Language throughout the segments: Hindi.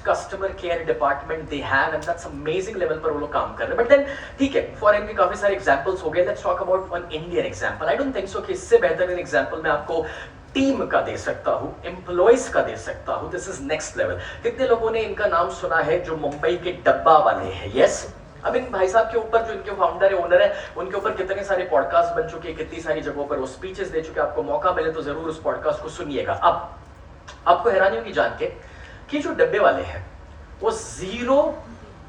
Customer care department they have, and that's amazing level पर वो लोग काम कर रहे हैं. बट देन ठीक है, फॉरेन के काफी सारे एग्जांपल्स हो गए. Let's talk about one Indian example. I don't think so कि इससे बेहतर एग्जांपल मैं आपको टीम का दे सकता हूं, एम्प्लॉइज का दे सकता हूं. This is next level. कितने लोगों ने इनका नाम सुना है जो मुंबई के डब्बा वाले हैं? यस. अब इन भाई साहब के ऊपर जो इनके फाउंडर है, ओनर है, उनके ऊपर कितने सारे पॉडकास्ट बन चुके हैं, कितनी सारी जगहों पर वो स्पीचेस दे चुके हैं. आपको मौका मिले तो जरूर उस पॉडकास्ट को सुनिएगा. अब आपको हैरानी होगी जान के कि जो डब्बे वाले हैं वो जीरो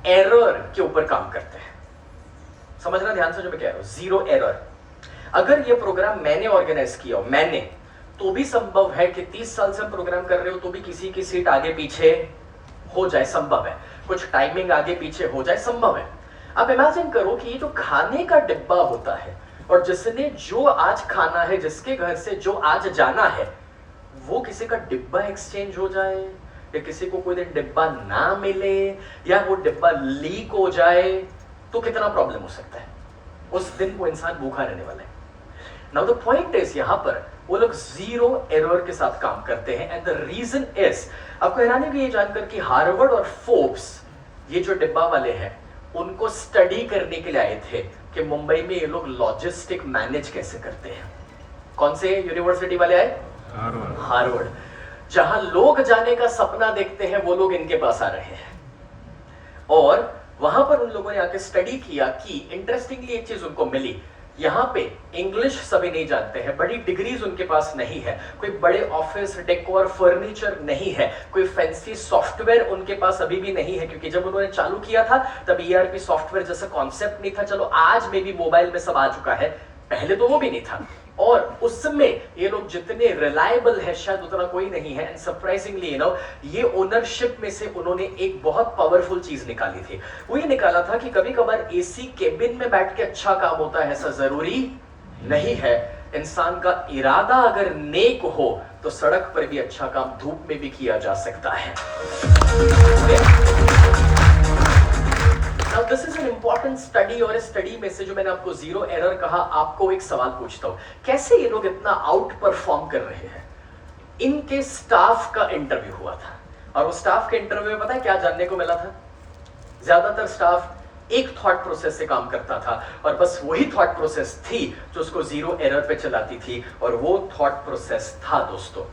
एरर के ऊपर काम करते हैं. समझना ध्यान से जो मैं कह रहा हूं, जीरो एरर. अगर ये प्रोग्राम मैंने ऑर्गेनाइज किया हो, मैंने, तो भी संभव है कि 30 साल से हम प्रोग्राम कर रहे हो तो भी किसी की सीट आगे पीछे हो जाए, संभव है. कुछ टाइमिंग आगे पीछे हो जाए, संभव है. आप इमेजिन करो कि ये जो खाने का डिब्बा होता है और जिसने जो आज खाना है, जिसके घर से जो आज जाना है, वो किसी का डिब्बा एक्सचेंज हो जाए, या किसी को कोई दिन डिब्बा ना मिले, या वो डिब्बा लीक हो जाए, तो कितना प्रॉब्लम हो सकता है. उस दिन वो इंसान भूखा रहने वाला है. नाउ द पॉइंट इज, यहां पर वो लोग जीरो एरर के साथ काम करते हैं. एंड द रीजन इज, आपको हैरानी होगी ये जानकर कि हार्वर्ड और फोर्ब्स, ये जो डिब्बा वाले हैं, उनको स्टडी करने के लिए आए थे कि मुंबई में ये लोग लॉजिस्टिक मैनेज कैसे करते हैं. कौन से यूनिवर्सिटी वाले आए? हार्वर्ड. जहां लोग जाने का सपना देखते हैं वो लोग इनके पास आ रहे हैं. और वहां पर उन लोगों ने आके स्टडी किया कि इंटरेस्टिंगली एक चीज उनको मिली. यहाँ पे इंग्लिश सभी नहीं जानते हैं, बड़ी डिग्रीज उनके पास नहीं है, कोई बड़े ऑफिस डेकोर फर्नीचर नहीं है, कोई फैंसी सॉफ्टवेयर उनके पास अभी भी नहीं है, क्योंकि जब उन्होंने चालू किया था तब ईआरपी सॉफ्टवेयर जैसा कॉन्सेप्ट नहीं था. चलो आज में भी मोबाइल में सब आ चुका है, पहले तो वो भी नहीं था. और उसमें ये लोग जितने रिलायबल है शायद उतना कोई नहीं है. एंड सरप्राइजिंगली ये ओनरशिप में से उन्होंने एक बहुत पावरफुल चीज निकाली थी. वो ये निकाला था कि कभी कभार एसी केबिन में बैठ के अच्छा काम होता है, ऐसा जरूरी नहीं है. इंसान का इरादा अगर नेक हो तो सड़क पर भी अच्छा काम धूप में भी किया जा सकता है. Now this is an important study, और इस स्टडी में से जो मैंने आपको जीरो एरर कहा, आपको एक सवाल पूछता हूं, कैसे ये लोग इतना आउट परफॉर्म कर रहे हैं? इनके स्टाफ का इंटरव्यू हुआ था, और उस स्टाफ के इंटरव्यू में पता है क्या जानने को मिला था? ज्यादातर स्टाफ एक थॉट प्रोसेस से काम करता था, और बस वही थॉट प्रोसेस थी जो उसको जीरो एरर पे चलाती थी. और वो थॉट प्रोसेस था दोस्तों,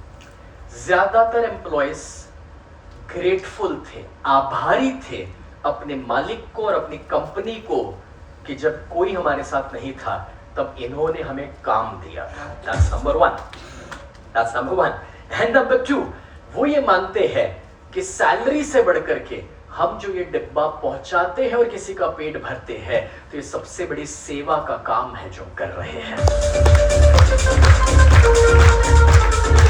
ज्यादातर एम्प्लॉयज ग्रेटफुल थे, आभारी थे अपने मालिक को और अपनी कंपनी को कि जब कोई हमारे साथ नहीं था तब इन्होंने हमें काम दिया था. That's number one. That's number one. And number two, वो ये मानते हैं कि सैलरी से बढ़कर के हम जो ये डिब्बा पहुंचाते हैं और किसी का पेट भरते हैं, तो ये सबसे बड़ी सेवा का काम है जो कर रहे हैं.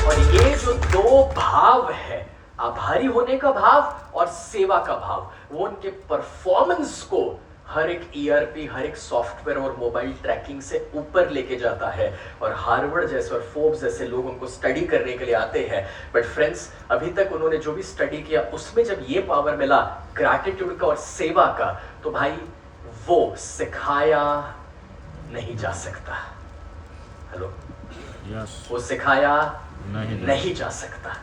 और ये जो दो भाव है, आभारी होने का भाव और सेवा का भाव, वो उनके परफॉर्मेंस को हर एक ईआरपी, हर एक सॉफ्टवेयर और मोबाइल ट्रैकिंग से ऊपर लेके जाता है. और हार्वर्ड जैसे और फोर्ब्स जैसे लोग उनको स्टडी करने के लिए आते हैं. बट फ्रेंड्स, अभी तक उन्होंने जो भी स्टडी किया उसमें जब ये पावर मिला ग्रैटिट्यूड का और सेवा का, तो भाई वो सिखाया नहीं जा सकता. हेलो, वो सिखाया नहीं जा सकता.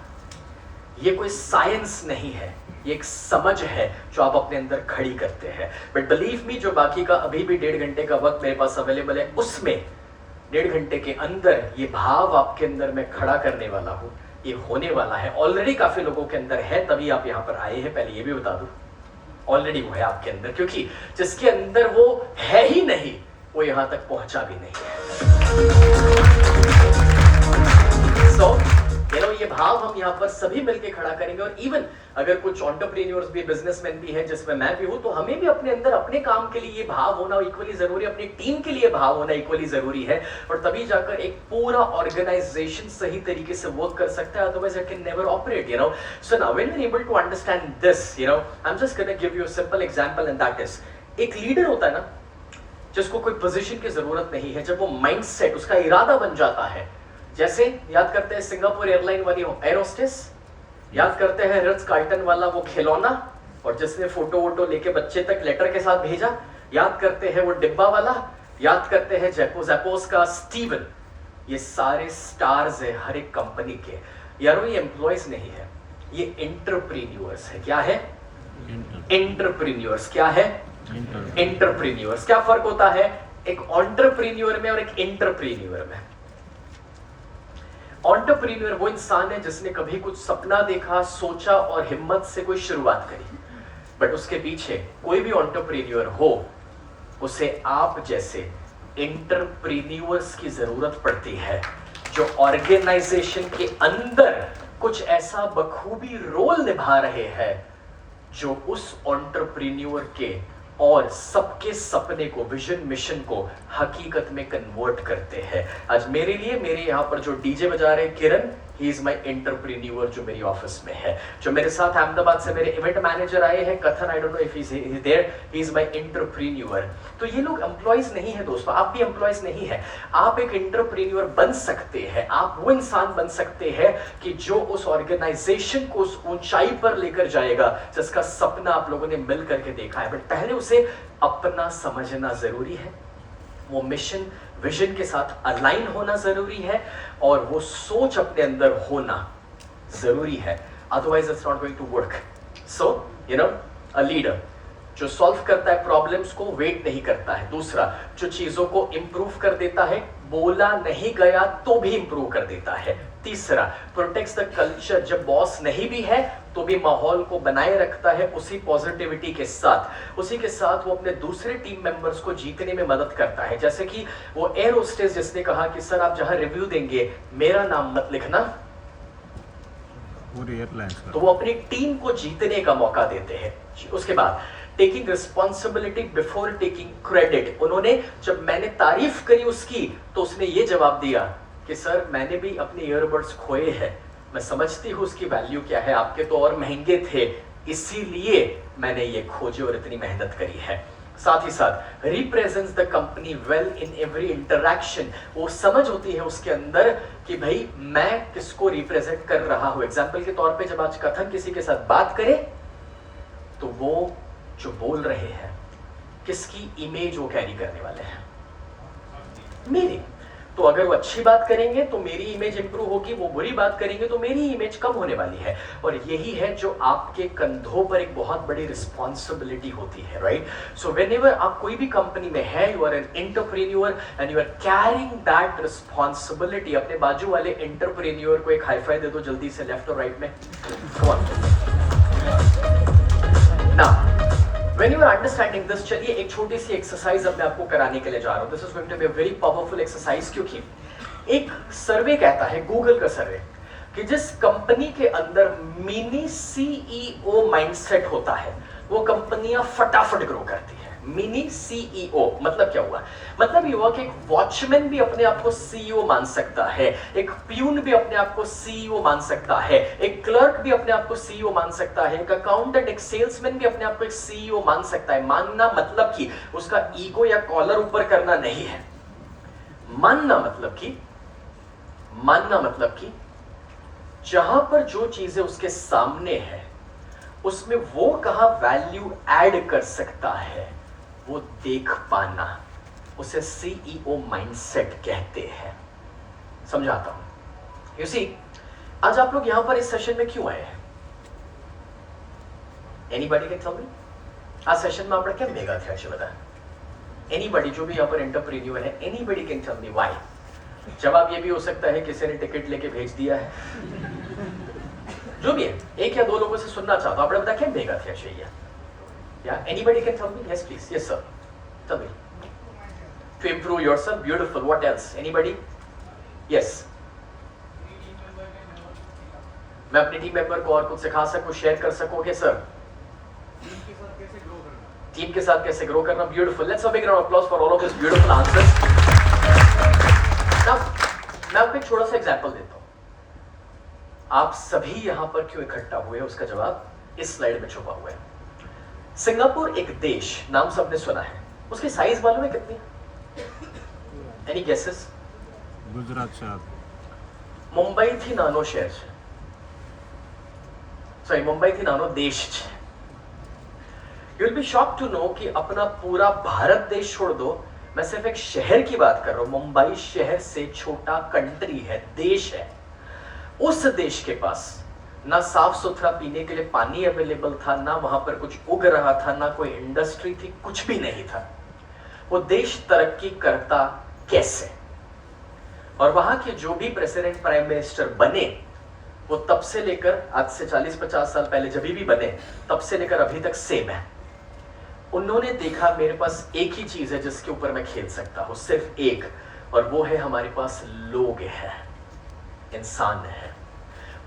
ये कोई साइंस नहीं है, ये एक समझ है जो आप अपने अंदर खड़ी करते हैं. बट बिलीव मी, जो बाकी का अभी भी 1.5 घंटे का वक्त मेरे पास अवेलेबल है, उसमें 1.5 घंटे के अंदर ये भाव आपके अंदर मैं खड़ा करने वाला हूं. ये होने वाला है, ऑलरेडी काफी लोगों के अंदर है, तभी आप यहां पर आए हैं. पहले ये भी बता दूं, ऑलरेडी वो है आपके अंदर, क्योंकि जिसके अंदर वो है ही नहीं वो यहां तक पहुंचा भी नहीं है. So, ये भाव हम यहाँ पर सभी मिलकर खड़ा करेंगे. और इवन अगर कुछ एंटरप्रेन्योर्स भी, बिजनेसमैन भी हैं, जिसमें मैं भी हूं, तो हमें भी अपने अंदर अपने काम के लिए ये भाव होना इक्वली जरूरी है, अपनी टीम के लिए भाव होना इक्वली जरूरी है. और तभी जाकर एक पूरा ऑर्गेनाइजेशन सही तरीके से वर्क कर सकता है. Otherwise it can never operate. So now when we are able to understand this, I am just gonna give you a simple example, and that is, एक लीडर होता है ना, जिसको कोई पोजीशन की जरूरत नहीं है, जब वो माइंडसेट, उसका इरादा बन जाता है. जैसे याद करते हैं सिंगापुर एयरलाइन वाली एरोस्टेस, याद करते हैं रिट्ज कार्ल्टन वाला वो खिलौना, और जिसने फोटो वोटो लेके बच्चे तक लेटर के साथ भेजा, याद करते हैं वो डिब्बा वाला, याद करते हैं जैपोस का स्टीवन. ये सारे स्टार्स है हर एक कंपनी के. यार ये एम्प्लॉयज नहीं है, ये एंटरप्रेन्योर्स है। क्या है? एंटरप्रेन्योर्स। क्या है? एंटरप्रेन्योर्स। क्या फर्क होता है एक एंटरप्रेन्योर में और एक एंटरप्रेन्योर में? एंटरप्रेन्योर वो इंसान है जिसने कभी कुछ सपना देखा, सोचा और हिम्मत से कोई शुरुआत करी, बट उसके पीछे कोई भी एंटरप्रेन्योर हो उसे आप जैसे एंटरप्रेन्योर्स की जरूरत पड़ती है जो ऑर्गेनाइजेशन के अंदर कुछ ऐसा बखूबी रोल निभा रहे हैं जो उस एंटरप्रेन्योर के और सबके सपने को, विजन, मिशन को हकीकत में कन्वर्ट करते हैं। आज मेरे लिए मेरे यहाँ पर जो डीजे बजा रहे हैं किरण, ही इज माई एंटरप्रेन्योर जो मेरी ऑफिस में है। जो मेरे साथ अहमदाबाद से मेरे इवेंट मैनेजर आए हैं कथन, I don't know if he is there, he is my entrepreneur. तो ये लोग एम्प्लॉइज नहीं है दोस्तों, आप भी एम्प्लॉइज नहीं है। आप एक एंटरप्रेन्योर बन सकते हैं। आप वो इंसान बन सकते हैं कि जो उस ऑर्गेनाइजेशन को उस ऊंचाई पर लेकर जाएगा जिसका सपना आप लोगों ने मिल करके देखा है। बट पहले उसे अपना समझना जरूरी है, वो मिशन, विजन के साथ अलाइन होना जरूरी है और वो सोच अपने अंदर होना जरूरी है। Otherwise it's not going to work. So you know, a leader जो सॉल्व करता है प्रॉब्लम्स को, वेट नहीं करता है। दूसरा, जो चीजों को इंप्रूव कर देता है, बोला नहीं गया तो भी इंप्रूव कर देता है। तीसरा, प्रोटेक्ट्स द कल्चर, जब बॉस नहीं भी है तो भी माहौल को बनाए रखता है उसी पॉजिटिविटी के साथ। उसी के साथ वो अपने दूसरे टीम मेंबर्स को जीतने में मदद करता है। जैसे कि वो एयर होस्टेस जिसने कहा कि सर आप जहां रिव्यू देंगे मेरा नाम मत लिखना, पूरी एयरलाइंस का, तो वो अपनी टीम को जीतने का मौका देते हैं। उसके बाद taking responsibility before taking credit. उन्होंने, जब मैंने तारीफ करी उसकी तो उसने ये जवाब दिया कि सर मैंने भी अपने ईयरबड्स खोए हैं, मैं समझती हूँ उसकी वैल्यू क्या है, आपके तो और महंगे थे, इसीलिए मैंने ये खोजे और इतनी मेहनत करी है। साथ ही साथ represents the company well in every interaction. वो समझ होती है उसके अंदर कि भाई मैं किसको रिप्रेजेंट कर रहा हूं। एग्जाम्पल के तौर पे जब आज कथन किसी के साथ बात करे तो वो जो बोल रहे हैं किसकी इमेज वो कैरी करने वाले हैं? मेरी। तो अगर वो अच्छी बात करेंगे तो मेरी इमेज इंप्रूव होगी, वो बुरी बात करेंगे तो मेरी इमेज कम होने वाली है। और यही है जो आपके कंधों पर एक बहुत बड़ी रिस्पॉन्सिबिलिटी होती है, राइट? सो व्हेनेवर आप कोई भी कंपनी में है, you are an entrepreneur and you are carrying that responsibility. अपने बाजू वाले एंटरप्रेन्योर को एक हाई फाई दे दो जल्दी से, लेफ्ट और राइट में। Now When you are understanding this, चलिए एक छोटी सी एक्सरसाइज अब मैं आपको कराने के लिए जा रहा हूं। This is going to be a very powerful exercise, क्योंकि एक सर्वे कहता है, गूगल का सर्वे, कि जिस कंपनी के अंदर मिनी सीईओ माइंडसेट होता है वो कंपनियां फटाफट ग्रो करती है। मिनी सीईओ मतलब क्या हुआ? मतलब ये हुआ कि एक वॉचमैन भी अपने आप को सीईओ मान सकता है, एक प्यून भी अपने आप को सीईओ मान सकता है, एक क्लर्क भी अपने आप को सीईओ मान सकता है, एक अकाउंटेंट, एक सेल्समैन भी अपने आप को एक सीईओ मान सकता है। मानना मतलब कि उसका ईगो या कॉलर ऊपर करना नहीं है। मानना मतलब कि जहां पर जो चीजें उसके सामने है उसमें वो कहां वैल्यू ऐड कर सकता है वो देख पाना, उसे सीईओ माइंडसेट कहते हैं। समझाता हूं। यू सी, आज आप लोग यहां पर इस सेशन में क्यों आए हैं? Anybody can tell me? आज सेशन में आपने क्या भेगा थे? अच्छे बता। एनीबॉडी जो भी यहां पर एंटरप्रेन्योर है, anybody can tell me why? जवाब ये भी हो सकता है किसी ने टिकट लेके भेज दिया है, जो भी है। एक या दो लोगों से सुनना चाहता हूं, आपने बता क्या भेगा थे? अच्छा, yeah, anybody can tell me? Yes, please. Yes, sir. Tell me. To improve yourself. Beautiful. What else? Anybody? Yes. मैं अपने टीम मेंबर को और कुछ सिखा सकूं, शेयर कर सकूंगे सर? टीम के साथ कैसे ग्रो करना? Beautiful. Let's a big round of applause for all of this beautiful answers. Now मैं आपको एक छोटा सा एग्जांपल देता हूं। आप सभी यहां पर क्यों इकट्ठा हुए, उसका जवाब इस स्लाइड में छुपा हुआ है। सिंगापुर एक देश, नाम सबने सुना है, उसकी साइज मालूम है कितनी? Any guesses? गुजरात शहर। मुंबई थी नानो शहर છે, सॉरी मुंबई थी नानो देश છે। You will be shock to know कि अपना पूरा भारत देश छोड़ दो, मैं सिर्फ एक शहर की बात कर रहा हूं। मुंबई शहर से छोटा कंट्री है, देश है। उस देश के पास ना साफ सुथरा पीने के लिए पानी अवेलेबल था, ना वहां पर कुछ उग रहा था, ना कोई इंडस्ट्री थी, कुछ भी नहीं था। वो देश तरक्की करता कैसे? और वहां के जो भी प्रेसिडेंट प्राइम मिनिस्टर बने, वो तब से लेकर आज से 40-50 साल पहले जब भी बने, तब से लेकर अभी तक सेम है। उन्होंने देखा मेरे पास एक ही चीज है जिसके ऊपर मैं खेल सकता हूं, सिर्फ एक, और वो है हमारे पास लोग हैं, इंसान है,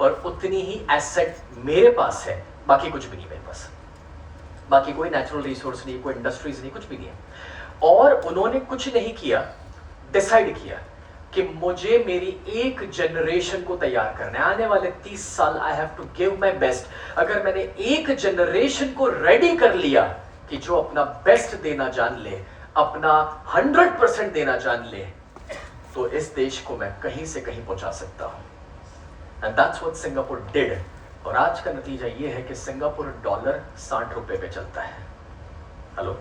और उतनी ही एसेट मेरे पास है, बाकी कुछ भी नहीं मेरे पास, बाकी कोई नेचुरल रिसोर्स नहीं, कोई इंडस्ट्रीज नहीं, कुछ भी नहीं है। और उन्होंने कुछ नहीं किया, डिसाइड किया कि मुझे मेरी एक जनरेशन को तैयार करना है, आने वाले 30 साल I have to give my best. अगर मैंने एक जनरेशन को रेडी कर लिया कि जो अपना बेस्ट देना जान ले, अपना 100% देना जान ले, तो इस देश को मैं कहीं से कहीं पहुंचा सकता हूं। And that's what Singapore did. और आज का नतीजा यह है कि सिंगापुर डॉलर 60 रुपए पे चलता है। हेलो,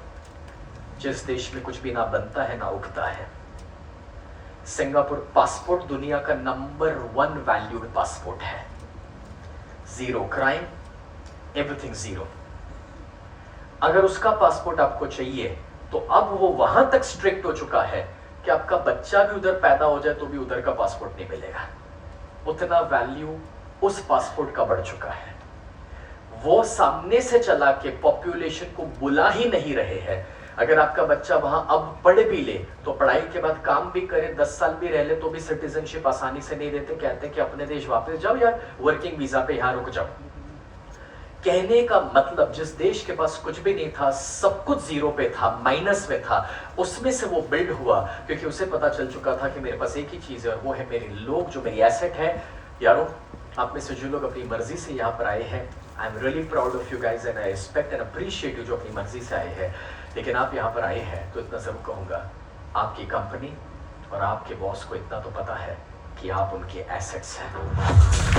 जिस देश में कुछ भी ना बनता है ना उगता है। सिंगापुर पासपोर्ट दुनिया का नंबर 1 वैल्यूड पासपोर्ट है। 0 क्राइम, एवरीथिंग 0। अगर उसका पासपोर्ट आपको चाहिए तो अब वो वहां तक स्ट्रिक्ट हो चुका है कि आपका बच्चा भी उधर पैदा हो जाए तो भी उधर का पासपोर्ट नहीं मिलेगा। उतना वैल्यू उस पासपोर्ट का बढ़ चुका है। वो सामने से चला के पॉपुलेशन को बुला ही नहीं रहे हैं। अगर आपका बच्चा वहां अब पढ़ भी ले तो पढ़ाई के बाद काम भी करे, 10 साल भी रह ले, तो भी सिटीजनशिप आसानी से नहीं देते। कहते कि अपने देश वापस जाओ या वर्किंग वीजा पे यहां रुक जाओ। कहने का मतलब जिस देश के पास कुछ भी नहीं था, सब कुछ 0 पे था, माइनस में था, उसमें से वो बिल्ड हुआ क्योंकि उसे पता चल चुका था कि मेरे पास एक ही चीज है और वो है मेरे लोग, जो मेरी एसेट है। यारों, आप में से जो लोग अपनी मर्जी से यहाँ पर आए हैं, I am really proud of you guys and I respect and appreciate you जो अपनी मर्जी से आए हैं। लेकिन आप यहाँ पर आए हैं तो इतना जरूर कहूंगा, आपकी कंपनी और आपके बॉस को इतना तो पता है कि आप उनके एसेट्स हैं।